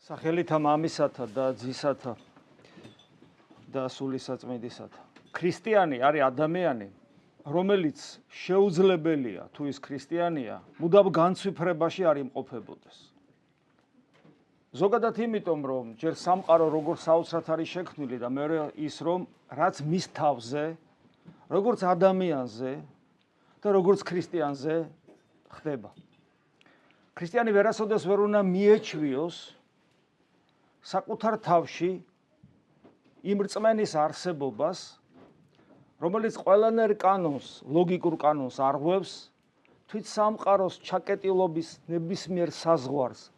სახელითა მამისათა და ძისათა და სულისაწმინდისათა. ქრისტიანი არის ადამიანი, რომელიც შეუძლებელია თუ ის ქრისტიანია, მუდამ განცვიფრებაში არ იმყოფებოდეს. ზოგადად იმიტომ, რომ ჯერ სამყარო როგორც საოცრად არის შექმნილი და მეორე ის, რომ რაც მის თავზე, როგორც ადამიანზე და როგორც ქრისტიანზე ხდება. ქრისტიანი ვერასოდეს ვერ უნდა მიეჩვიოს საკუთარ თავში იმ რწმენის არსებობას, რომელიც ყველანაირ კანონს, ლოგიკურ კანონს არღვევს, თვით სამყაროს ჩაკეტილობის ნებისმიერ საზღვარს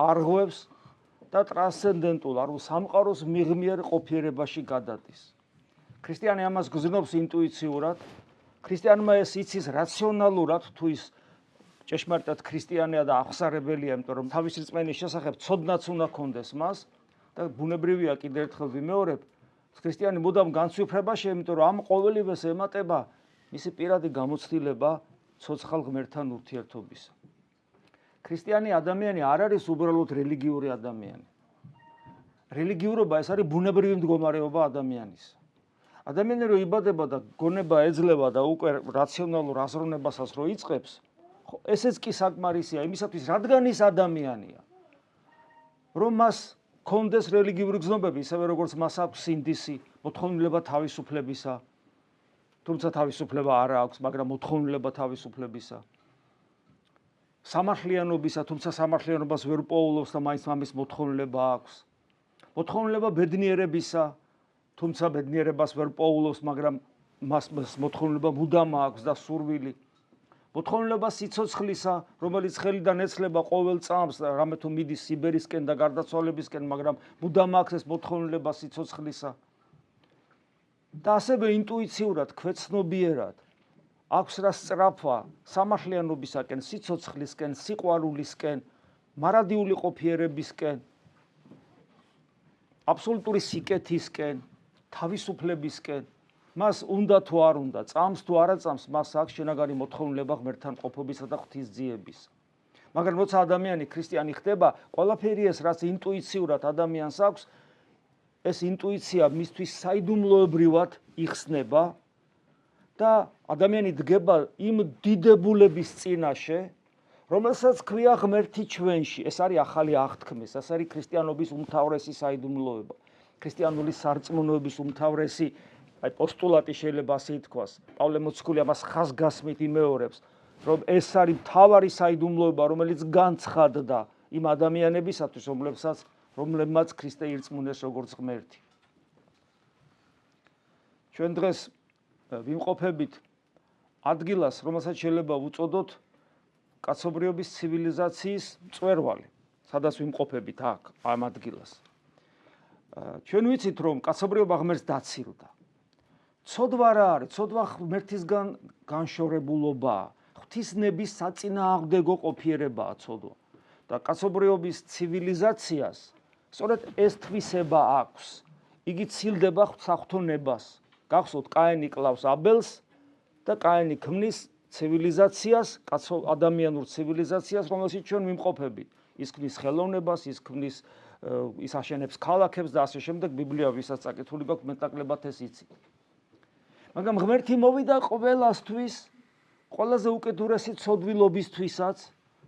არღვევს და ტრანსცენდენტულ, ანუ სამყაროს მიღმიერ ყოფიერებაში გადადის. ქრისტიანი ამას გზნობს ინტუიციურად, ქრისტიანმა ეს იცის რაციონალურად, თუ ის ჭეშმარიტად ქრისტიანია და აღსარებელია, იმიტომ რომ თავისი რწმენის შესახებ ცოდნაც უნდა ქონდეს მას და ბუნებრივია კიდევ ერთხელ ვიმეორებ, ქრისტიანი მუდამ განცვიფრებაში, იმიტომ რომ ამ ყოველივეს ემატება მისი პირადი გამოცდილება ცოცხალ ღმერთთან ურთიერთობისა. ქრისტიანი ადამიანი არ არის უბრალოდ რელიგიური ადამიანი. რელიგიურობა ეს არის ბუნებრივი მდგომარეობა ადამიანის. ადამიანი რო იბადება და გონება ეძლევა და უკვე რაციონალურ აზროვნებასაც რო იწყებს, ესეც კი საკმარისია იმისათვის, რადგან ის ადამიანია, რომ მას კონდეს რელიგიური გზნობები, ისევე როგორც მას აქვს სინდისი, მოთხოვნილება თავისუფლებისა, თუმცა თავისუფლება არ აქვს, მაგრამ მოთხოვნილება თავისუფლებისა. სამართლიანობისა, თუმცა სამართლიანობას ვერ პოულობს და მაინც ამის მოთხოვნილება აქვს. მოთხოვნილება ბედნიერებისა, თუმცა ბედნიერებას ვერ პოულობს, მაგრამ მას მოთხოვნილება მუდამ აქვს და სურვილი. მოთხოვნილება სიცოცხლისა, რომელიც ხელიდან ეცლება ყოველ წამს, რამე თუ მიდის სიბერისკენ და გარდაცვალებისკენ, მაგრამ მუდამ აქვს ეს მოთხოვნილება სიცოცხლისა. და ასევე ინტუიციურად, ქვეცნობიერად აქვს რა სწრაფვა სამართლიანობისაკენ, სიცოცხლისკენ, სიყვარულისკენ, მარადიული ყოფიერებისკენ, აბსოლუტური სიკეთისკენ, თავისუფლებისკენ. მას უნდა თუ არ უნდა, წამს თუ არა წამს, მას აქვს შინაგანი მოთხოვნილება ღმერთთან ყოფობისა და ღვთისძიების. მაგრამ როცა ადამიანი ქრისტიანი ხდება, ყველაფერი ეს, რაც ინტუიციურად ადამიანს აქვს, ეს ინტუიცია მისთვის საიდუმლოებრივად იხსნება და ადამიანი დგება იმ დიდებულების წინაშე, რომელსაც ქვია ღმერთი ჩვენში. ეს არის ახალი აღთქმის, ეს არის ქრისტიანობის უმთავრესი საიდუმლოება. ქრისტიანული სარწმუნოების უმთავრესი პოსტულატი შეიძლება ასე ითქვას. პავლე მოციქული ამას ხაზგასმით იმეორებს, რომ ეს არის მთავარი საიდუმლოება, რომელიც განცხადდა იმ ადამიანებისათვის, რომლებმაც ქრისტე ირწმუნეს როგორც ღმერთი. ჩვენ დღეს ვიმყოფებით ადგილას, რომელსაც შეიძლება ვუწოდოთ კაცობრიობის ცივილიზაციის მწვერვალი, სადაც ვიმყოფებით აქ, ამ ადგილას. ჩვენ ვიცით, რომ კაცობრიობა ღმერთს დაცილდა. ცოდვა რა არის? ცოდვა ღმერთისგან განშორებულობაა. ღვთისნების საწინააღმდეგო ყოფიერებაა ცოდვა. და კაცობრიობის ცივილიზაციას სწორედ ეს თვისება აქვს. იგი ცილდება საღვთო ნებას. გახსოვთ, კაინი კლავს აბელს და კაინი ქმნის ცივილიზაციას, ადამიანურ ცივილიზაციას, რომელშიც ჩვენ ვიმყოფებით. ის ქმნის ხელოვნებას, ის აშენებს ქალაქებს და ასე შემდეგ. ბიბლია ვისაც წაკითხული გაქვს, მეტნაკლებად ეს იცით. მაგრამ ღმერთი მოვიდა ყველასთვის, ყველაზე უკიდურესი ცოდვილობისთვისაც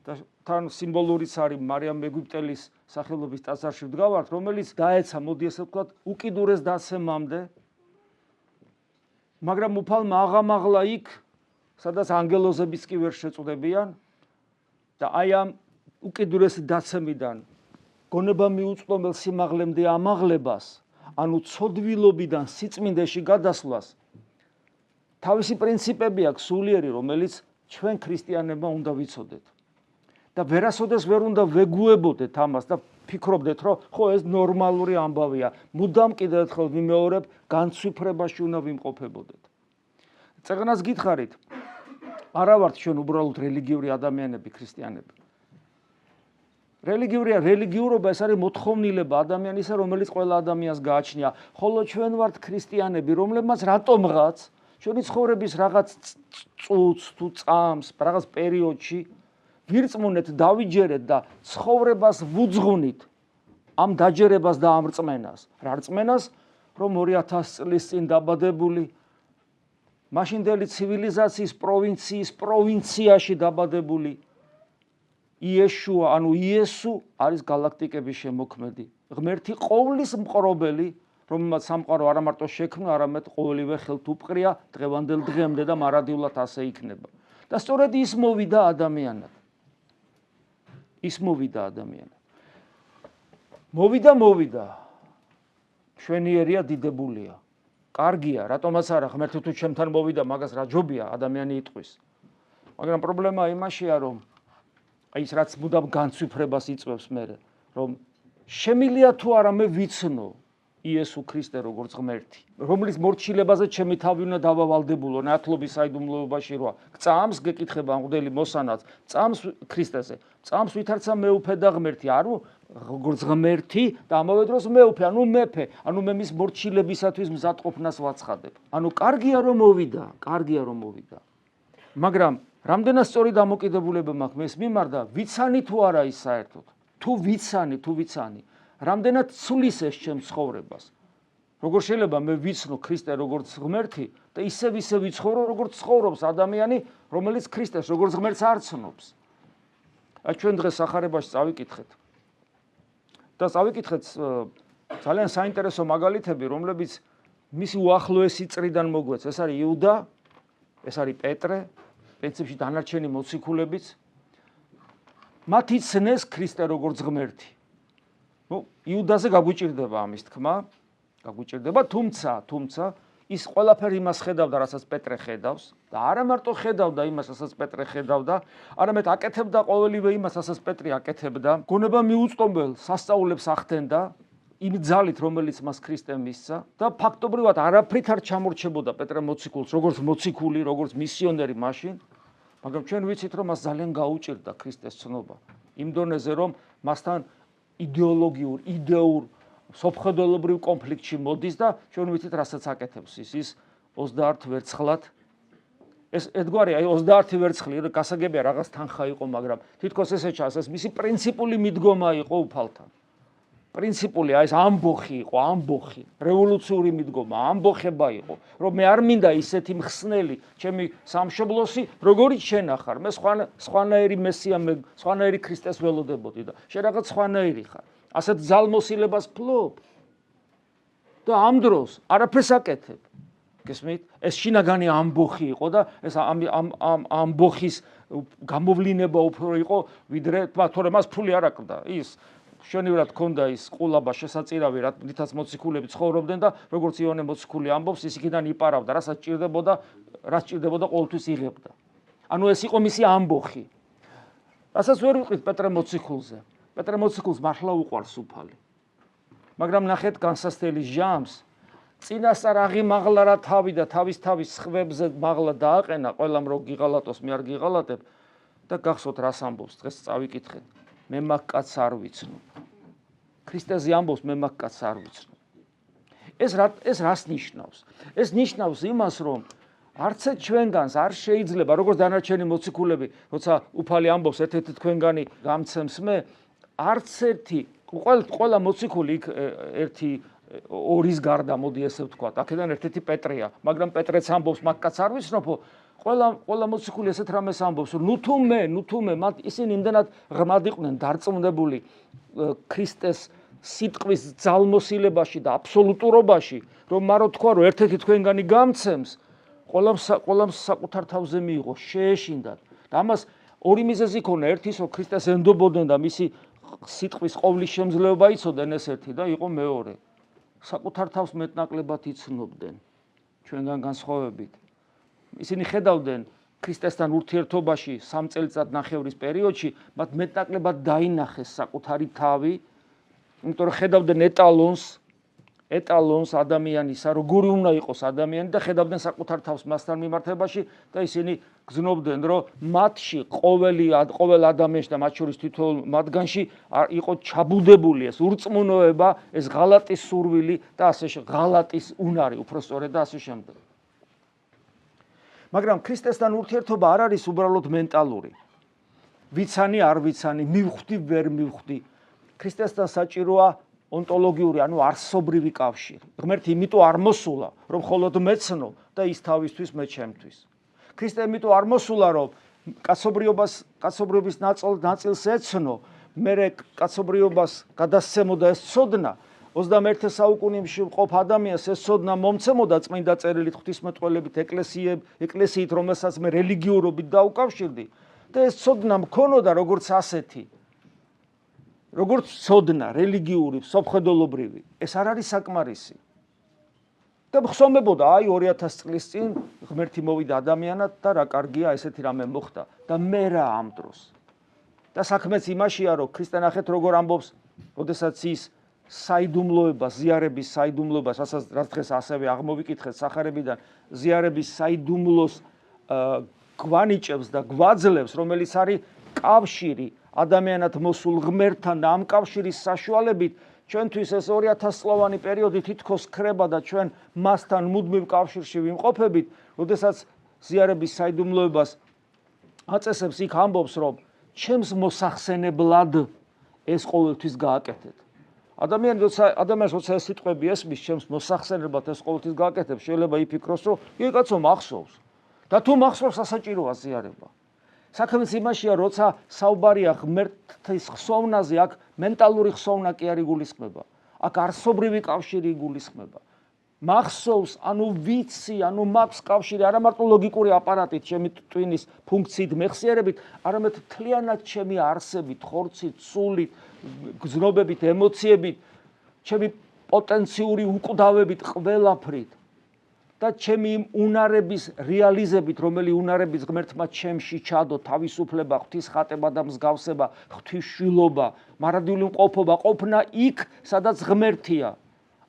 და თან სიმბოლურიც არის მარიამ მეგვიპტელის სახელობის ტაძარში ვდგავართ, რომელიც დაეცა, მოდი ესე ვთქვათ, უკიდურეს დაცემამდე, მაგრამ უფალმა აღამაღლა იქ, სადაც ანგელოზებიც კი ვერ შეწვდებიან და აი ამ უკიდურესი დაცემიდან გონება მიუწვდომელ სიმაღლემდე ამაღლებას, ანუ ცოდვილობიდან სიწმინდეში გადასვლას, თავისი პრინციპები აქვს სულიერი, რომელიც ჩვენ ქრისტიანებმა უნდა ვიცოდეთ. და ვერასოდეს ვერ უნდა ვეგუებოდეთ ამას და ფიქრობდეთ, რომ ხო ეს ნორმალური ამბავია. მუდამ კიდევ ერთხელ ვიმეორებ, განცვიფრებაში უნდა ვიმყოფებოდეთ. წეგნას გითხარით, არა ვართ ჩვენ უბრალოდ რელიგიური ადამიანები, ქრისტიანები. რელიგიურობა ეს არის მოთხოვნილება ადამიანისა, რომელიც ყველა ადამიანს გააჩნია. ხოლო ჩვენ ვართ ქრისტიანები, რომლებმაც რატომღაც ჩვენი ცხოვრების რაღაც წუთს თუ წამს, რაღაც პერიოდში ვირწმუნეთ, დავიჯერეთ და ცხოვრებას ვუძღვნით ამ დაჯერებას და ამ რწმენას. რა რწმენას, რომ 2000 წლის წინ დაბადებული მაშინდელი ცივილიზაციის პროვინციაში დაბადებული იეშუა, ანუ იესო არის გალაქტიკების შემოქმედი. ღმერთი ყოვლის მყრობელი, რომელმაც სამყარო არა მარტო შექმნა, არამედ ყოველივე ხელთ უპყრია დღევანდელ დღემდე და მარადიულად ასე იქნება. და სწორედ ის მოვიდა ადამიანად. მოვიდა. მშვენიერია, დიდებულია. კარგია, რატომაც არა, ღმერთი თუ ჩემთან მოვიდა, მაგას რა ჯობია, ადამიანი იტყვის. მაგრამ პრობლემა იმაშია, რომ აი ის რაც მუდამ განცვიფრებას იწვევს მერე, რომ შემილია თუ არა მე ვიცნო იესო ქრისტე როგორც ღმერთი, რომლის მორჩილებაზე ჩემი თავი უნდა დავავალდებულო ნათლობის საიდუმლოებაში რა. წამს გეკითხება მღვდელი მოსანაც, წამს ქრისტეზე, წამს ვითარცა მეუფე და ღმერთი, არა როგორც ღმერთი და ამავე დროს მეუფე, ანუ მეფე, ანუ მე მის მორჩილებისათვის მზადყოფნას ვაცხადებ. ანუ კარგია რომ მოვიდა. მაგრამ რამდენად სწორი დამოკიდებულება მაქვს მის მიმართ და ვიცანი თუ არა ის საერთოდ. თუ ვიცანი, რამდენად ცulis ეს ჩემს ცხოვრებას. როგორ შეიძლება მე ვიცნო ქრისტე როგორც ღმერთი და ისე ვიცხოვრო როგორც ცხოვრობს ადამიანი, რომელიც ქრისტეს როგორც ღმერთს არ ცნობს. აი ჩვენ დღეს სახარებაში წავიკითხეთ. და წავიკითხეთ ძალიან საინტერესო მაგალითები, რომლებიც მისი უახლოესი წრიდან მოგვეც. ეს არის იუდა, ეს არის პეტრე, პრინციპში დანარჩენი მოციქულებიც. მათ იცნეს ქრისტე როგორც ღმერთი. იუდაზე გაგვიჭირდება ამის თქმა, თუმცა ის ყველაფერი იმას ხედავდა, რასაც პეტრე ხედავს და არა მარტო ხედავდა იმას, რასაც პეტრე ხედავდა, არამედ აკეთებდა ყოველივე იმას, რასაც პეტრე აკეთებდა. გონება მიუწვდომელ სასწაულებს ახდენდა იმ ძალით, რომელიც მას ქრისტემ მისცა და ფაქტობრივად არაფრით არ ჩამორჩებოდა პეტრე მოციქულს, როგორც მოციქული, როგორც მისიონერი მაშინ, მაგრამ ჩვენ ვიცით, რომ მას ძალიან გაუჭირდა ქრისტეს ცნობა. იმ დონეზე, რომ მასთან იდეურ სოფხედელობრივ კონფლიქტში მოდის და ჩვენ ვიცით, რასაც აკეთებს ის 30 ვერცხლად. ეს ერთგვარი, აი 30 ვერცხლი გასაგებია რაღაც თანხა იყო, მაგრამ თითქოს ესე ჩანს, ეს მისი პრინციპული მიდგომა იყო უფალთან. პრინციპული, აი ეს ამბოხი იყო, რევოლუციური მიდგომა, ამბოხება იყო, რომ მე არ მინდა ისეთი მხსნელი, ჩემი სამშობლოსი, როგორიც შენ ახარ, მე სხვანაირი მესია, მე სხვანაირი ქრისტეს ველოდებოდი და შენ რაღაც სხვანაირი ხარ. ასეთ ძალმოსილებას ფლობ და ამ დროს არაფერს აკეთებ. გესმით? ეს შინაგანი ამბოხი იყო და ეს ამ ამბოხის გამოვლინება უფრო იყო, ვიდრე თორემ მას ფული არ აკლდა. ის შენივრად ქონდა ის ყულაბა შესაწირავი, რითაც მოციქულები ცხოვრობდნენ და როგორც იონე მოციქული ამბობს, ის იქიდან იპარავდა, რასაც ჭირდებოდა, ყოველთვის იღებდა. ანუ ეს იყო მისი ამბოხი. რასაც ვერ ვიყრით პეტრე მოციქულზე. პეტრე მოციქულს მართლა უყვარს უფალი. მაგრამ ნახეთ განსასწრელი ჟამს, წინასწარ აღიმაღლა რა თავი და თავის სხვებზე მაღლა დააყენა, ყველამ რო გიღალატოს, მე არ გიღალატებ და გახსოვთ რას ამბობს, დღეს წავიკითხეთ. მე მაგ კაცს არ ვიცნობ. ქრისტეზე ამბობს მე მაგ კაცს არ ვიცნობ. ეს რას ნიშნავს? ეს ნიშნავს იმას, რომ არც ჩვენგანს არ შეიძლება, როგორც დანარჩენი მოციქულები, როცა უფალი ამბობს ერთ-ერთი თქვენგანი გამცემს მე, არც ერთი, ყველა მოციქული იქ ერთი ორის გარდა მოდი ესე ვთქვათ, აქედან ერთ-ერთი პეტრეა, მაგრამ პეტრეც ამბობს მაგ კაცს არ ვიცნობო. ყველა მოციქული ესეთ რამეს ამბობს, ნუ თუ მე, ისინი იმდენად ღრმად იყვნენ დარწმუნებული ქრისტეს სიტყვის ძალმოსილებაში და აბსოლუტურობაში, რომ მარო თქვა, რომ ერთ-ერთი თქვენგანი გამცემს, ყველამ საკუთარ თავზე მიიღო, შეეშინდათ. და ამას ორი მიზეზი ქონა, ერთი ის, რომ ქრისტეს ენდობოდნენ და მისი სიტყვის ყოვლის შემძლეობა იცოდნენ, ეს ერთი და იყო მეორე. საკუთარ თავს მეტნაკლებად იცნობდნენ ჩვენგან განსხვავებით. ისინი ხედავდნენ ქრისტესთან ურთიერთობაში 3 წელიწადნახევრის პერიოდში, მათ მეტნაკლებად დაინახეს საკუთარი თავი, იმიტომ რომ ხედავდნენ ეტალონს ადამიანისა, როგორი უნდა იყოს ადამიანი და ხედავდნენ საკუთარ თავს მასთან მიმართებაში და ისინი გრძნობდნენ, რომ მათში ყოველ ადამიანში და მათ შორის თითოეულ მათგანში იყო ჩაბუდებული ეს ურწმუნოება, ეს ღალატის სურვილი და ღალატის უნარი, უფრო სწორედ და ასე შემდეგ. მაგრამ ქრისტესთან ურთიერთობა არ არის უბრალოდ მენტალური. ვიცანი, არ ვიცანი, მივხვდი, ვერ მივხვდი. ქრისტესთან საჭიროა ონტოლოგიური, ანუ არსობრივი კავშირი. ღმერთი იმიტომ არ მოსულა, რომ მხოლოდ მეცნო და ის თავისთვის მე ჩემთვის. ქრისტე იმიტომ არ მოსულა, რომ კაცობრიობის ნაწილს ეცნო, მერე კაცობრიობას გადასცემოდა ეს ცოდნა. 21 საუკუნეში მყოფ ადამიანს ეს ცოდნა მომცემოდა წმინდა წერილით, ღვთისმეტყველებით, ეკლესიით, რომელსაც მე რელიგიურობით დაუკავშირდი და ეს ცოდნა მქონოდა როგორც ასეთი. როგორც ცოდნა რელიგიური, სოფხედელობრივი, ეს არ არის საკმარისი. და ხსომებოდა, აი 2000 წლის წინ ღმერთი მოვიდა ადამიანად და რა კარგია, ესეთი რამე მოხდა და მე რა ამ დროს. და საქმეც იმაშია, რომ ქრისტე ნახეთ როგორ ამბობს, როდესაც ის საიდუმლოებას, ზიარების საიდუმლოებას, რაც დღეს ასევე აღმოვიკითხეთ სახარებიდან, ზიარების საიდუმლოს გვანიჭებს და გვაძლევს, რომელიც არის კავშირი ადამიანად მოსულ ღმერთთან და ამ კავშირის საშუალებით ჩვენთვის ეს 2000 წლოვანი პერიოდი თითქოს ქრება და ჩვენ მასთან მუდმივ კავშირში ვიმყოფებით, როდესაც ზიარების საიდუმლოებას აწესებს, იქ ამბობს, რომ ჩემს მოსახსენებლად ეს ყოველთვის გააკეთეთ. ადამიანს როცა ეს სიტყვები ესმის, ჩემს მოსახსენებლად ეს ყოველთვის გააკეთებ, შეიძლება იფიქროს, რომ იგი კაცო მახსოვს. და თუ მახსოვს, ასაჭიროა ზიარება. საქმეც იმაშია, როცა საუბარია ღმერთის ხსოვნაზე, აქ მენტალური ხსოვნა კი არ იგულისხმება. აქ არსობრივი კავშირი იგულისხმება. მახსოვს, ანუ ვიცი, ანუ მაქვს კავშირი, არა მარტო ლოგიკური აპარატით, ჩემი ტვინის ფუნქციით, მეხსიერებით, არამედ მთლიანად ჩემი არსებით, ხორცით, სულით, გზნობებით, ემოციებით, ჩემი პოტენციური უკვდავებით, ყველაფრით. და ჩემი იმ უნარების რეალიზებით, რომელი უნარების ღმერთმა ჩემში ჩადო, თავისუფლება, ღვთისხატება და მსგავსება, ღვთისშვილობა, მარადიული მყოფობა, ყოფნა იქ, სადაც ღმერთია.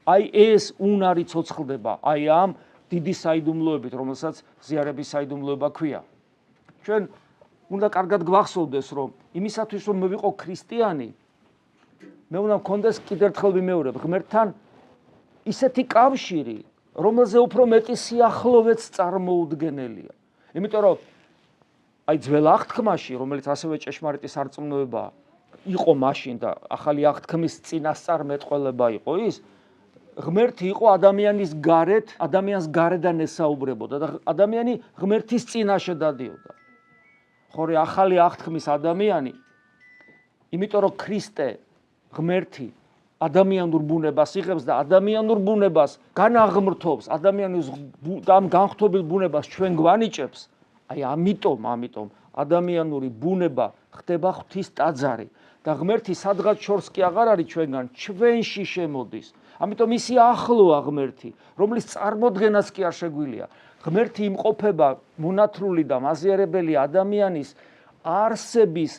აი ეს უნარი ცოცხლდება, აი ამ დიდი საიდუმლოებით, რომელსაც ზიარების საიდუმლოება ქვია. ჩვენ უნდა კარგად გვახსოვდეს, რომ იმისათვის, რომ მე ვიყო ქრისტიანი, მე უნდა მქონდეს კიდევ ერთხელ ვიმეორებ, ღმერთთან ისეთი კავშირი, რომელზე უფრო მეტი სიახლოვეც წარმოუდგენელია. იმიტომ რომ აი ძველ აღთქმაში, რომელიც ასევე ჭეშმარიტი სარწმუნოება იყო მაშინ და ახალი აღთქმის წინასწარმეტყველება იყო ის, ღმერთი იყო ადამიანის გარეთ, ადამიანს გარედან ესაუბრებოდა და ადამიანი ღმერთის წინაშე დადიოდა. ხოლო ახალი აღთქმის ადამიანი, იმიტომ რომ ქრისტე ღმერთი ადამიანურ ბუნებას იღებს და ადამიანურ ბუნებას განაღმრთობს, ადამიანის ამ განხთობილ ბუნებას ჩვენ გვანიჭებს, აი ამიტომ ადამიანური ბუნება ხდება ღვთის ტაძარი და ღმერთი სადღაც შორს კი აღარ არის ჩვენგან, ჩვენში შემოდის. ამიტომ ისი ახლოა ღმერთი, რომლის წარმოდგენაც კი არ შეგვიძლია. ღმერთი იმყოფება მონათრული და მაზიარებელი ადამიანის არსების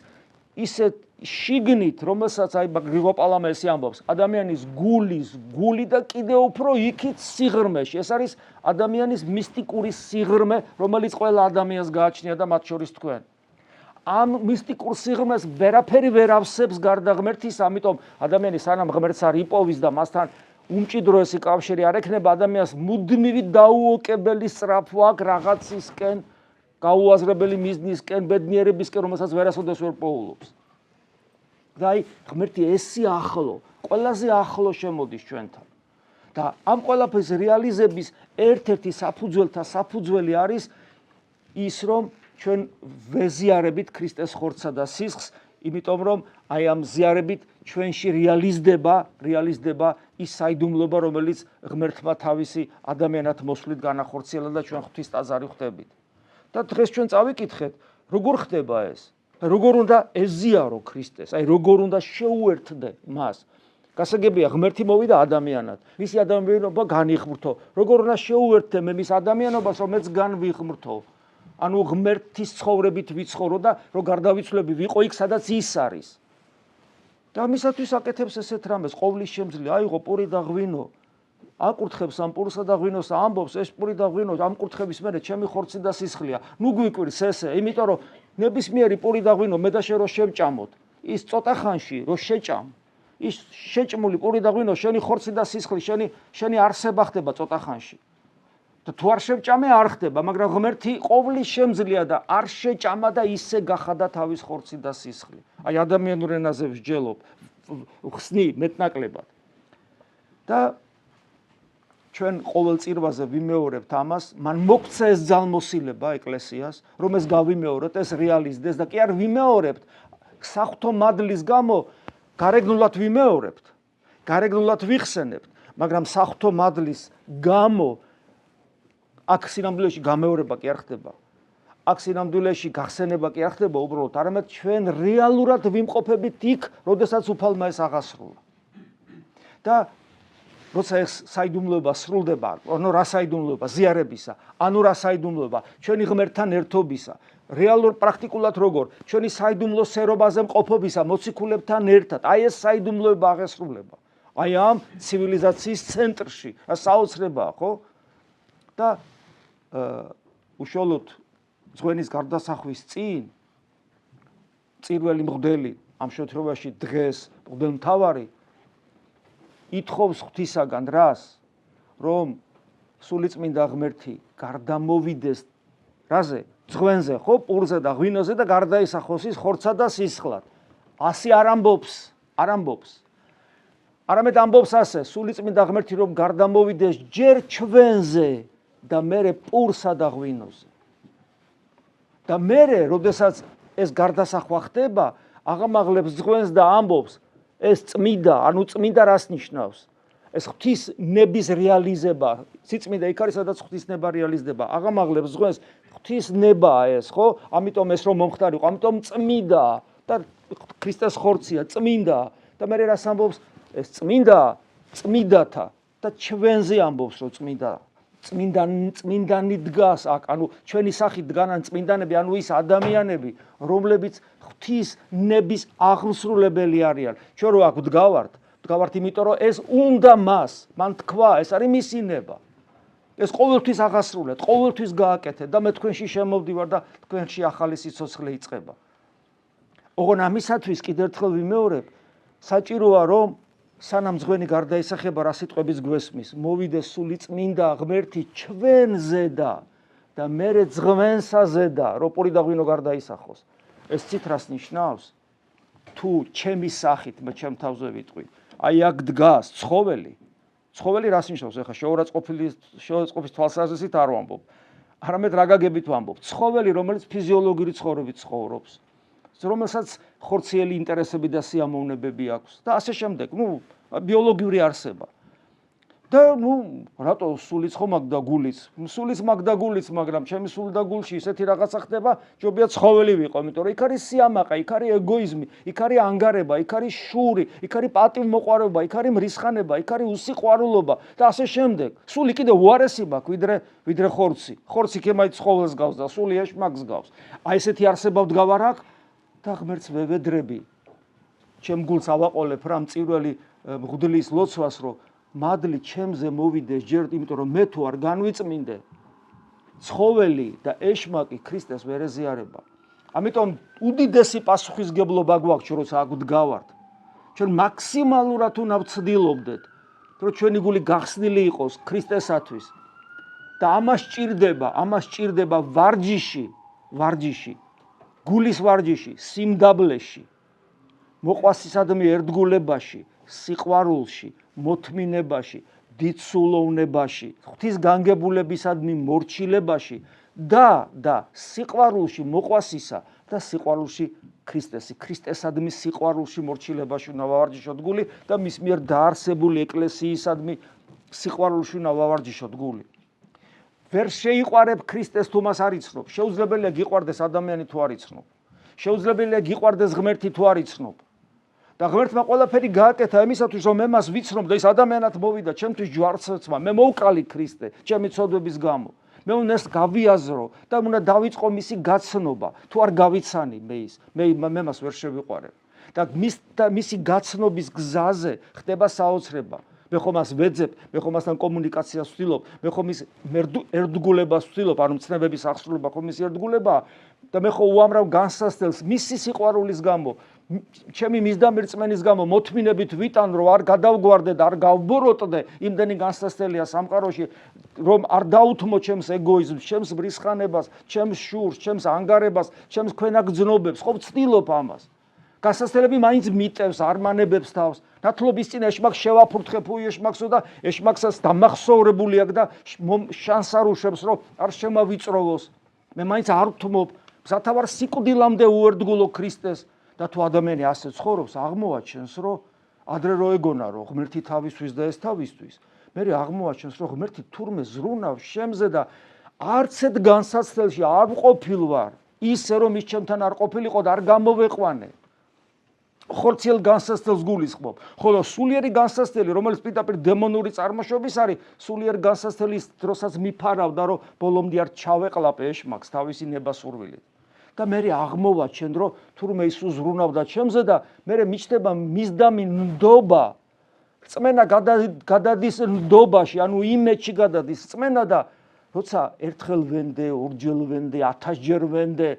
ისეთ შიგნით, რომელსაც აი გრიგო პალამესი ამბობს, ადამიანის გული და კიდევ უფრო იქით სიღრმეში. ეს არის ადამიანის მისტიკური სიღრმე, რომელიც ყველა ადამიანს გააჩნია და მათ შორის თქვენ. ამ მისტიკურ სიღრმეს ვერაფერი ვერ ავსებს გარდა ღმერთის, ამიტომ ადამიანი სანამ ღმერთს არ იპოვის და მასთან უმჭიდროესი კავშირი არ ექნება, ადამიანს მუდმივი დაუოკებელი სწრაფვა აქვს რაღაცისკენ, გაუაზრებელი მიზნისკენ, ბედნიერებისკენ, რომელსაც ვერასოდეს ვერ პოულობს. და აი ღმერთი ესი ახლო, ყველაზე ახლო შემოდის ჩვენთან. და ამ ყველაფრის რეალიზების ერთ-ერთი საფუძველი არის ის, რომ ჩვენ ვეზიარებით ქრისტეს ხორცსა და სისხლს, იმიტომ რომ აი ამ ზიარებით ჩვენში რეალიზდება ის საიდუმლოება, რომელიც ღმერთმა თავისი ადამიანად მოსვლით განახორციელა და ჩვენ ღვთის ტაძარი ხდებით. და დღეს ჩვენ წავიკითხეთ, როგორ ხდება ეს? როგორ უნდა ეზიარო ქრისტეს, აი როგორ უნდა შეუერთდე მას. გასაგებია, ღმერთი მოვიდა ადამიანად, მისი ადამიანობა განიღმრთო. როგორ უნდა შეუერთდე მე მის ადამიანობას, რომ მეც განვიღმრთო. ანუ ღმერთის ცხოვრებით ვიცხოვრო და რომ გარდავიცვლები ვიყო იქ, სადაც ის არის. და ამისათვის აკეთებს ესეთ რამეს, ყოვლის შემძლე, აიღო პური და ღვინო. აკურთხებს ამ პურსა და ღვინოს და ამბობს, ეს პური და ღვინო ამ კურთხების მერე ჩემი ხორცი და სისხლია. ნუ გვიკვირს ესე, იმიტომ რომ ნებისმიერი პური და ღვინო მე და შენ რო შევჭამოთ, ის ცოტა ხანში რო შეჭამ, ის შეჭმული პური და ღვინო შენი ხორცი და სისხლი, შენი არსება ხდება ცოტა ხანში. და თუ არ შევჭამე არ ხდება, მაგრამ ღმერთი ყოვლის შემძლეა და არ შეჭამა და ისე გახადა თავის ხორცი და სისხლი. აი ადამიანურ ენაზე ვსჯელობ, ხსნი მეტნაკლებად. და ჩვენ ყოველ წირვაზე ვიმეორებთ ამას, მან მოგცა ეს ძალმოსილება ეკლესიას, რომ ეს გავიმეოროთ, ეს რეალიზდეს და კი არ ვიმეორებთ საღვთო მადლის გამო გარეგნულად ვიმეორებთ, გარეგნულად ვიხსენებთ, მაგრამ საღვთო მადლის გამო აქ სინამდვილეში გამეორება კი არ ხდება. აქ სინამდვილეში გახსენება კი არ ხდება უბრალოდ, არამედ ჩვენ რეალურად ვიმყოფებით იქ, როდესაც უფალმა ეს აღასრულა. და როცა ეს საიდუმლოება სრულდება, ანუ რა საიდუმლოება ზიარებისა, ანუ რა საიდუმლოება ჩვენი ღმერთთან ერთობისა, რეალურ პრაქტიკულად როგორ ჩვენი საიდუმლო სერობაზე მყოფობისა მოციქულებთან ერთად, აი ეს საიდუმლოება აღესრულება. აი ამ ცივილიზაციის ცენტრში, რა საოცრებაა, ხო? და უშუალოდ ძღვენის გარდასახვის წინ წირველი მღვდელი, ამ შემთხვევაში დღეს მღვდელმთავარი ითხოვს ღვთისაგან რას, რომ სულიწმინდა ღმერთი გარდამოვიდეს რაზე? ძღვენზე, ხო, პურზე და ღვინოზე და გარდაისახოს ის ხორცსა და სისხლად. ასე არ ამბობს. არამედ ამბობს ასე, სულიწმინდა ღმერთი რომ გარდამოვიდეს ჯერ ჩვენზე და მერე პურსა და ღვინოზე. და მერე, როდესაც ეს გარდასახვა ხდება, აღამაღლებს ძღვენს და ამბობს, ეს წმიდა, ანუ წმიდა რას ნიშნავს? ეს ღვთის ნების რეალიზება, სიწმინდა იქ არის, სადაც ღვთის ნება რეალიზდება. აღამაღლებს ძღვენს, ღვთის ნებაა ეს, ხო? ამიტომ ეს რომ მომხდარიყო, ამიტომ წმიდა და ქრისტეს ხორცია, წმინდა და მე რას ამბობს? ეს წმინდა, წმიდათა და ჩვენზე ამბობს, რომ წმინდა. წმინდანი დგას აქ, ანუ ჩვენი სახით დგანან წმინდანები, ანუ ის ადამიანები, რომლებიც ღვთის ნების აღმსრულებელი არიან. ჩვენ რო აქ ვდგავართ, იმიტომ რომ ეს უნდა მას, მან თქვა, ეს არის მისი ნება. ეს ყოველთვის აღასრულეთ, ყოველთვის გააკეთეთ და მე თქვენში შემოვდივარ და თქვენში ახალი სიცოცხლე იწყება. ოღონ ამისათვის კიდევ ერთხელ ვიმეორებ, საჭიროა რომ სანამ ძღვენი გარდაისახება რა სიტყვების გვესმის, მოვიდეს სულიწმინდა ღმერთი ჩვენზე და მერე ძღვენსაზე და რო პური და ღვინო გარდაისახოს. ეს ცითრას ნიშნავს, თუ ჩემი სახით მე ჩემ თავზე ვიტყვი, აი აქ დგას ცხოველი რას ნიშნავს? ეხლა შეურაცხყოფის თვალსაზრისით არ ვამბობ. არამედ რა გაგებით ვამბობ? ცხოველი, რომელიც ფიზიოლოგიური ცხოვრებით ცხოვრობს, რომელსაც ხორციელი ინტერესები და სიამოვნებები აქვს და ასე შემდეგ, ბიოლოგიური არსება. და რატო სულიც ხო მაგ და გულიც? სულიც მაგ და გულიც, მაგრამ ჩემი სულ და გულში ისეთი რაღაცა ხდება, ჯობია ცხოველი ვიყო, იმიტომ რომ იქ არის სიამაყე, იქ არის ეგოიზმი, იქ არის ანგარება, იქ არის შური, იქ არის პატივმოყვარეობა, იქ არის მრისხანება, იქ არის უსიყვარულობა და ასე შემდეგ. სული კიდევ უარესი მაქვს, ვიდრე ხორცი. ხორცი კემაი ცხოველს გავს და სული ეშმაკს გავს. აი ესეთი არსება ვდგავარ აქ და ღმერთს ვევედრები. ჩემ გულს ავაყოლებ რა მწირველი მღვდლის ლოცვას, რომ მადლი ჩემზე მოვიდეს ჯერ, იმიტომ რომ მე თუ არ განვიწმინდე, ცხოველი და ეშმაკი ქრისტეს ვერ ეზიარება. ამიტომ უდიდესი პასუხისგებლობა გვაქვს, როცა აქ ვდგავართ. ჩვენ მაქსიმალურად უნდა ვცდილობდეთ, რომ ჩვენი გული გახსნილი იყოს ქრისტესათვის. და ამას ჭირდება ვარჯიში, გულის ვარჯიში, სიმდაბლეში, მოყვასისადმი ერთგულებაში, სიყვარულში, მოთმინებაში, დიდსულოვნებაში, ღვთის განგებულებისადმი მორჩილებაში და სიყვარულში მოყვასისა და სიყვარულში ქრისტესადმი სიყვარულში მორჩილებაში უნდა ვავარჯიშოთ გული და მის მიერ დაარსებული ეკლესიისადმი სიყვარულში უნდა ვავარჯიშოთ გული. ვერ შეიყვარებ ქრისტეს თუ მას არ იცნობ. შეუძლებელია გიყვარდეს ადამიანი თუ არ იცნობ. შეუძლებელია გიყვარდეს ღმერთი თუ არ იცნობ. და ღმერთმა ყველაფერი გააკეთა იმისათვის, რომ მე მას ვიცნობ და ის ადამიანად მოვიდა ჩემთვის ჯვარცმა, მე მოვკალი ქრისტე ჩემი ცოდვების გამო. მე უნდა ეს გავიაზრო და უნდა დავიწყო მისი გაცნობა. თუ არ გავიცანი მე მას ვერ შევიყვარებ. და მისი გაცნობის გზაზე ხდება საოცრება. მე ხომ მას ვეძებ, მე ხომ მასთან კომუნიკაციას ვცდილობ, მე ხომ ის ერთგულებას ვცდილობ, ანუ მცნებების აღსრულება ხომ ის ერთგულებაა და მე ხო უამრავ განსასწრებს მისი სიყვარულის გამო, ჩემი მისდამირწმენის გამო მოთმინებით ვიტან, რომ არ გადავგვარდე და არ გავბოროტდე, იმდენი განსასწრელია სამყაროში, რომ არ დაუთმო ჩემს ეგოიზმს, ჩემს მრისხანებას, ჩემს შურს, ჩემს ანგარებას, ჩემს ქვენაგრძნობებს, ხო ვცდილობ ამას. გასასწრებელი მაინც მიტევს, არმანებებს თავს. ნათლობის წინ ეშმაკს შევაფურთხებო ეშმაკსო და ეშმაკსაც დამახსოვრებული აქვს და შანს არ უშვებს, რომ არ შემავიწროვოს. მე მაინც არ ვთმობ, სათავარ სიკვდილამდე უერთგულო ქრისტეს და თუ ადამიანი ასე ცხოვრობს, აღმოაჩენს, რომ ადრე რო ეგონა, რომ ღმერთი თავისთვის და ეს თავისთვის, მე აღმოაჩენს, რომ ღმერთი თურმე ზრუნავს შემზე და არც ერთ განსაცდელში არ ვყოფილ ვარ. ისე რომ ის ჩემთან არ ყოფილიყო და არ გამოვეყვანე. ხორციელ განსაცდელს გულისხმობ. ხოლო სულიერი განსაცდელი, რომელიც პირდაპირ დემონური წარმოშობის არის, სულიერ განსაცდელის დროსაც მიფარავდა, რომ ბოლომდე არ ჩავეყლაპე ეშმაკს თავისი ნებასურვილით. და მე აღმოვაჩენ, რომ თურმე ის უზრუნავდა ჩემზე და მე მიჩნდება მისდამი ნდობა. რწმენა გადადის ნდობაში, ანუ იმედში გადადის რწმენა და როცა ერთხელ ვენდე, ორჯერ ვენდე, 1000-ჯერ ვენდე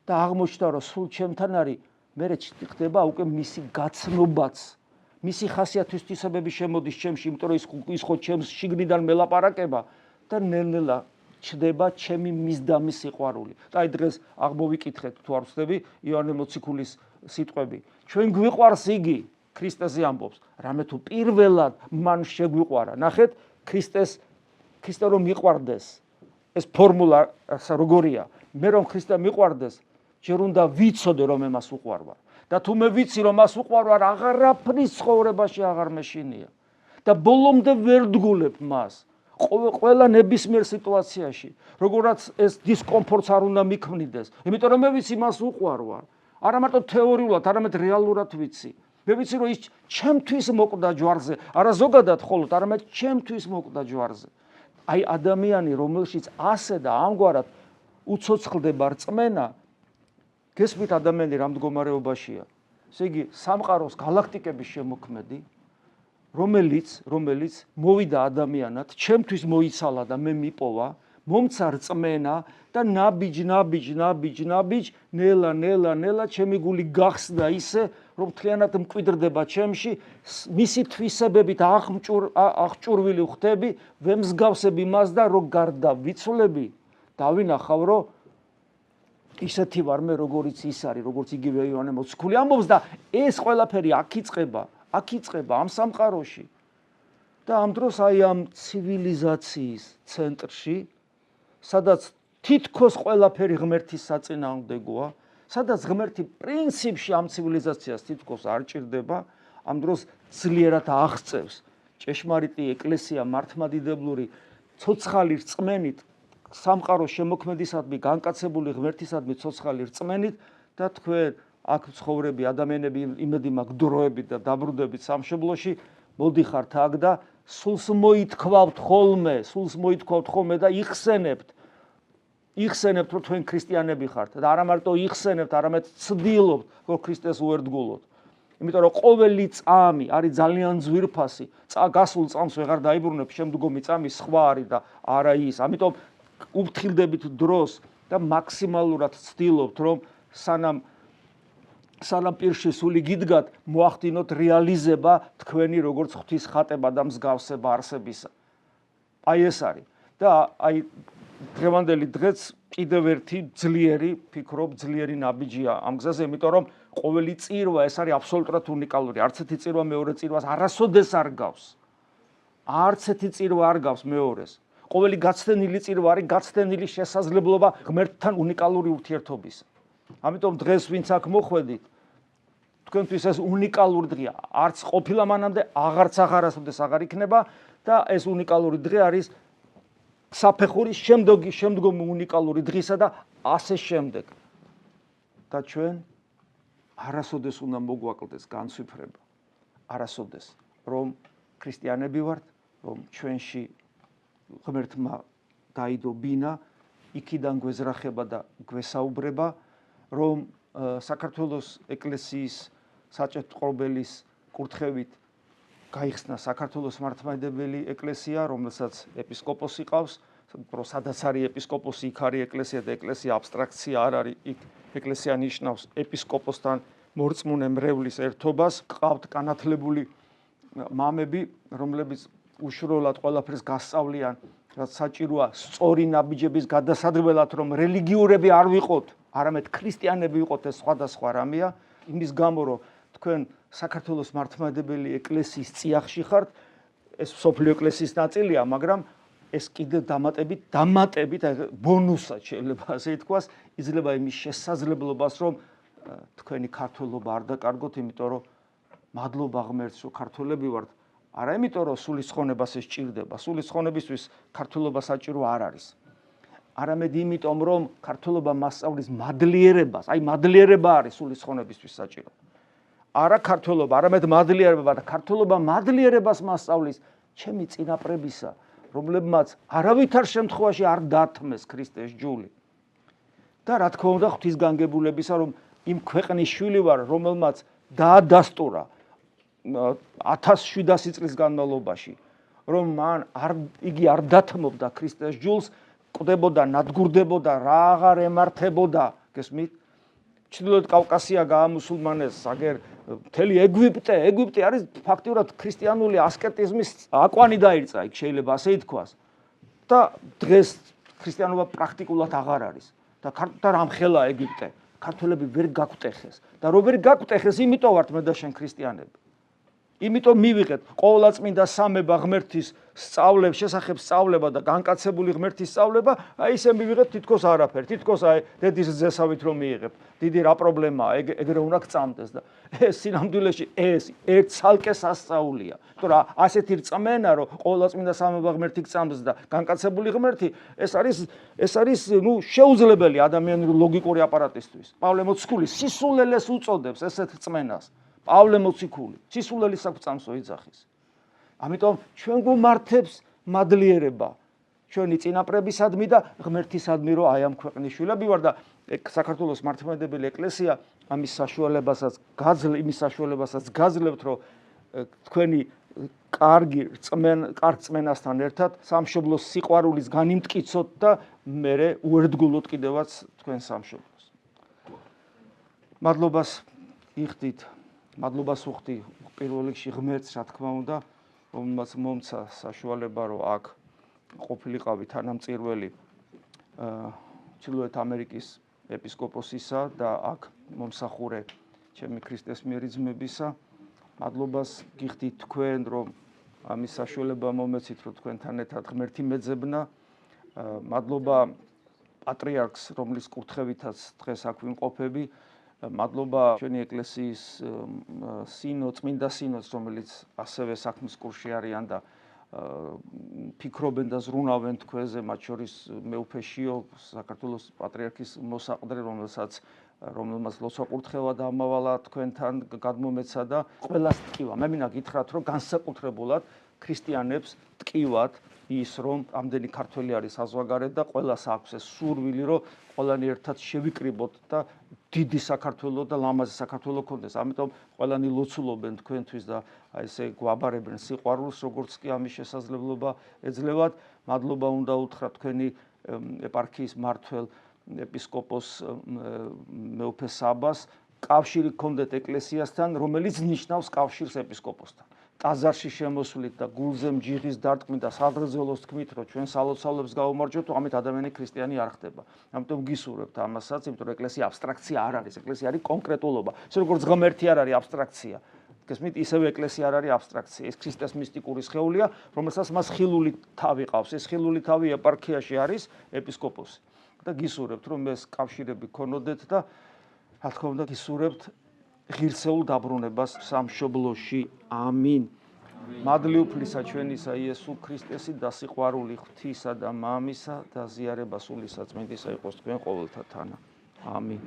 და აღმოჩნდა, რომ სულ ჩემთან არის, მე ხდება უკვე მისი გაცნობაც, მისი ხასიათისთვისებები შემოდის ჩემში, იმიტომ რომ ის ხო ჩემს შიგნიდან მელაპარაკება და ნელ-ნელა ჩდება ჩემი მისდამი სიყვარული. და აი დღეს აღმოვიკითხეთ, თუ არ ვცდები, იოანე მოციქულის სიტყვები. ჩვენ გვიყვარს იგი, ქრისტეზე ამბობს, რამე თუ პირველად მან შეგვიყვარა. ნახეთ, ქრისტე რომ მიყვარდეს, ეს ფორმულა როგორია? მე რომ ქრისტე მიყვარდეს, ჯერ უნდა ვიცოდე რომ მე მას უყვარ ვარ. და თუ მე ვიცი რომ მას უყვარ ვარ, აღარაფრის ცხოვრებაში აღარ მეშინია. და ბოლომდე ვერ დგულებ მას. ყველა ნებისმიერ სიტუაციაში, როგორაც ეს დისკომფორტს არ უნდა მიქმნიდეს. იმიტომ რომ მე ვიცი მას უყვარ ვარ. არა მარტო თეორიულად, არამედ რეალურად ვიცი. მე ვიცი რომ ის ჩემთვის მოკვდა ჯვარზე, არა ზოგადად ხოლოდ, არამედ ჩემთვის მოკვდა ჯვარზე. აი ადამიანი, რომელშიც ასე და ამგვარად უცოცხლდება რწმენა, გესმით ადამიანი რა მდგომარეობაშია. ესე იგი, სამყაროს გალაქტიკების შემოქმედი, რომელიც მოვიდა ადამიანად, ჩემთვის მოიცალა და მე მიპოვა, მომცა რწმენა და ნაბიჯ, ნელა ჩემი გული გახსდა ისე, რომ მთლიანად მკვიდრდება ჩემში, მისი თვისებებით აღჭურვილი ვხდები, ვემსგავსები მას და რო გარდა ვიცვლები, დავინახავ, რომ ისეთი ვარ მე, როგორიც ის არის, როგორც იგივე იოანე მოციქული ამბობს და ეს ყველაფერი აქ იწყება ამ სამყაროში. და ამ დროს აი ამ ცივილიზაციის ცენტრში, სადაც თითქოს ყველაფერი ღმერთის საწინააღმდეგოა, სადაც ღმერთი პრინციპში ამ ცივილიზაციას თითქოს არ ჭირდება, ამ დროს ძლიერად აღწევს ჭეშმარიტი ეკლესია მართლმადიდებლური ცოცხალი რწმენით სამყაროს შემოქმედისადმი განკაცებული ღმერთისადმი ცოცხალი რწმენით და თქვენ აქ ცხოვრები ადამიანები იმედი მაქვს დროებით და დაბრუნდებით სამშობლოში, მოდიხართ აქ და სულს მოითქვავთ ხოლმე და იხსენებთ, რომ თქვენ ქრისტიანები ხართ და არა მარტო იხსენებთ, არამედ ცდილობთ, რომ ქრისტეს უერთგულოთ. იმიტომ რომ ყოველი წამი არის ძალიან ძვირფასი, გასულ წამს ვეღარ დაიბრუნებ, შემდგომი წამი სხვა არის და არა ის. ამიტომ უფრთხილდებით დროს და მაქსიმალურად ცდილობთ, რომ სანამ პირში სული გიდგათ, მოახდინოთ რეალიზება თქვენი როგორც ღვთის ხატება და მსგავსება არსებისა. აი ეს არის. და აი დღევანდელი დღეც კიდევ ერთი ძლიერი ნაბიჯია ამ გზაზე, იმიტომ რომ ყოველი წირვა ეს არის აბსოლუტურად უნიკალური. არც ერთი წირვა მეორე წირვას არასოდეს არ გავს. არც ერთი წირვა არ გავს მეორეს. ყოველი გაცდენილი წირვა არის გაცდენილი შესაძლებლობა ღმერთთან უნიკალური ურთიერთობის. ამიტომ დღეს ვინც აქ მოხვედით, თქვენთვის ეს უნიკალური დღეა. არც ყოფილა მანამდე, აღარასოდეს აღარ იქნება და ეს უნიკალური დღე არის საფეხურის შემდგომი უნიკალური დღისა და ასე შემდეგ. და ჩვენ არასოდეს უნდა მოგვაკლდეს განცვიფრება. არასოდეს, რომ ქრისტიანები ვართ, რომ ჩვენში ღმერთმა დაიდო ბინა, იქიდან გვეზრახება და გვესაუბრება, რომ საქართველოს ეკლესიის საჭეშმარიტ კურთხევით გაიხსნა საქართველოს მართლმადიდებელი ეკლესია, რომელსაც ეპისკოპოსი ყავს, სადაც არის ეპისკოპოსი, იქ არის ეკლესია და ეკლესია აბსტრაქცია არ არის, იქ ეკლესია ნიშნავს ეპისკოპოსთან მორწმუნე მრევლის ერთობას, ყავთ განათლებული მამები, რომლებიც უშუალოდ ყველაფერს გასწავლიან, რაც საჭიროა სწორი ნაბიჯების გადასადრებლად, რომ რელიგიურები არ ვიყოთ, არამედ ქრისტიანები ვიყოთ, ეს სხვადასხვა რამეა იმის გამო რომ თქვენ საქართველოს მართლმადიდებელი ეკლესიის წიაღში ხართ, ეს სოფლიო ეკლესიის ნაწილია, მაგრამ ეს კიდევ დამატებით ბონუსად შეიძლება ასე ითქვას, იძლევა იმის შესაძლებლობას, რომ თქვენი ქართველობა არ დაკარგოთ, იმიტომ რომ მადლობა ღმერთს, რომ ქართველები ვართ, არა იმიტომ რომ სულისხონებას ეს ჭირდება, სულისხონებისთვის ქართველობა საჭირო არ არის. არამედ იმიტომ რომ ქართველობა მასწავლის მადლიერებას, აი მადლიერება არის სულისხონებისთვის საჭირო. არა ქართველობა, არამედ მადლიერება და ქართველობა მადლიერებას მასწავლის ჩემი წინაპრებისა, რომლებმაც არავითარ შემთხვევაში არ დათმეს ქრისტეს ჯული. და რა თქმა უნდა ღვთისგანგებულებისა, რომ იმ ქვეყნის შვილი ვარ, რომელმაც დაადასტურა 1700 წლის განმავლობაში, რომ იგი არ დათმობდა ქრისტეს ჯულს, კვდებოდა, ნადგურდებოდა, რა აღარ ემართებოდა, გესმით? ჩრდილოეთ კავკასია გაამუსულმანეს, აგერ მთელი ეგვიპტე არის ფაქტიურად ქრისტიანული ასკეტიზმის აკვანი დაიწყა, იქ შეიძლება ასე ითქვას. და დღეს ქრისტიანობა პრაქტიკულად აღარ არის. და რამხელა ეგვიპტე, ქართველები ვერ გაგვტეხეს. და რო ვერ გაგვტეხეს, იმიტომ ვართ მე და შენ ქრისტიანები. იმიტომ მივიღეთ ყოვლადწმინდა სამება ღმერთის სწავლებს, შესახებ სწავლება და განკაცებული ღმერთის სწავლება, აი ისე მივიღეთ თითქოს არაფერი, თითქოს აი დედის ძესავით რომ მიიღებ. დიდი რა პრობლემაა, ეგრე უნდა გწამდეს და ეს სინამდვილეში ეს ერთ ცალკე სასწაულია. იმიტომ რომ ასეთი რწმენა, რომ ყოვლადწმინდა სამება ღმერთი გწამდეს და განკაცებული ღმერთი, ეს არის შეუძლებელი ადამიანური ლოგიკური აპარატისთვის. პავლე მოციქული სისულელეს უწოდებს ესეთ რწმენას. პავლე მოციქული სისულელის საფწამსო იძახის. ამიტომ ჩვენ გვმართებს მადლიერება ჩვენი წინაპრებისადმი და ღმერთისადმი, რომ აი ამ ქვეყნის შვილები ვარ და საქართველოს მართლმადიდებელი ეკლესია იმის საშუალებასაც გაძლევთ, რომ თქვენი კარგ რწმენასთან ერთად სამშობლოს სიყვარულის განიმტკიცოთ და მერე უერთგულოთ კიდევაც თქვენ სამშობლოს. მადლობას იხდით. მადლობას ვუხდი პირველ რიგში ღმერთს, რა თქმა უნდა, რომელმაც მომცა საშუალება, რომ აქ ყოფილიყავი თანამწირველი ჩრდილოეთ ამერიკის ეპისკოპოსისა და აქ მომსახურე ჩემი ქრისტეს მიერი ძმებისა. მადლობას გიხდით თქვენ, რომ ამის საშუალება მომეცით, რომ თქვენთან ერთად ღმერთი მეძებნა. მადლობა პატრიარქს, რომლის კურთხევითაც დღეს აქ ვიმყოფები. მადლობა ჩვენი ეკლესიის წმინდა სინოდს, რომელიც ასევე საქმის კურსში არიან და ფიქრობენ და ზრუნავენ თქვენზე, მათ შორის მეუფეშიო საქართველოს პატრიარქის მოსაყდრე, რომელმაც ლოცვა-კურთხევა დამავალა თქვენთან გადმომეცა და ყველას ტკივა. მე მინდა გითხრათ, რომ განსაკუთრებულად ქრისტიანებს ტკივათ ის, რომ ამდენი ქართველი არის საზღვარგარეთ და ყველას აქვს ეს სურვილი, რომ ყველანი ერთად შევიკრიბოთ და დიდი საქართველო და ლამაზი საქართველო გქონდეს. ამიტომ ყველანი ლოცულობენ თქვენთვის და აი ესე გვაბარებენ სიყვარულს, როგორც კი ამის შესაძლებლობა ეძლევათ. მადლობა უნდა უთხრა თქვენი ეპარქიის მმართველ ეპისკოპოს მეუფე საბას, კავშირი გქონდეთ ეკლესიასთან, რომელიც ნიშნავს კავშირს ეპისკოპოსთან. ტაძარში შემოსვლით და გულზე მჯიღის დარტყმით და სადღეგრძელოს თქმით, რომ ჩვენ სალოცავლებს გავუმარჯვებთ, ამით ადამიანი ქრისტიანი არ ხდება. ამიტომ გისურვებთ ამასაც, იმიტომ რომ ეკლესია აბსტრაქცია არ არის, ეკლესია არის კონკრეტულობა. ისე როგორც ღმერთი არ არის აბსტრაქცია. გესმით, ისევე ეკლესია არ არის აბსტრაქცია. ეს ქრისტეს მისტიკური სხეულია, რომელსაც მას ხილული თავი ყავს. ეს ხილული თავი ეპარქიაში არის ეპისკოპოსი. და გისურვებთ, რომ ეს კავშირები გქონოდეთ და რა თქმა უნდა გისურვებთ ღირსეულ დაბრუნებას სამშობლოში. ამინ. მადლი უფლისა ჩვენისა იესო ქრისტესი და სიყვარული ღვთისა და მამისა და ზიარება სული საწმინდისა იყოს თქვენ ყოველთა თანა. ამინ.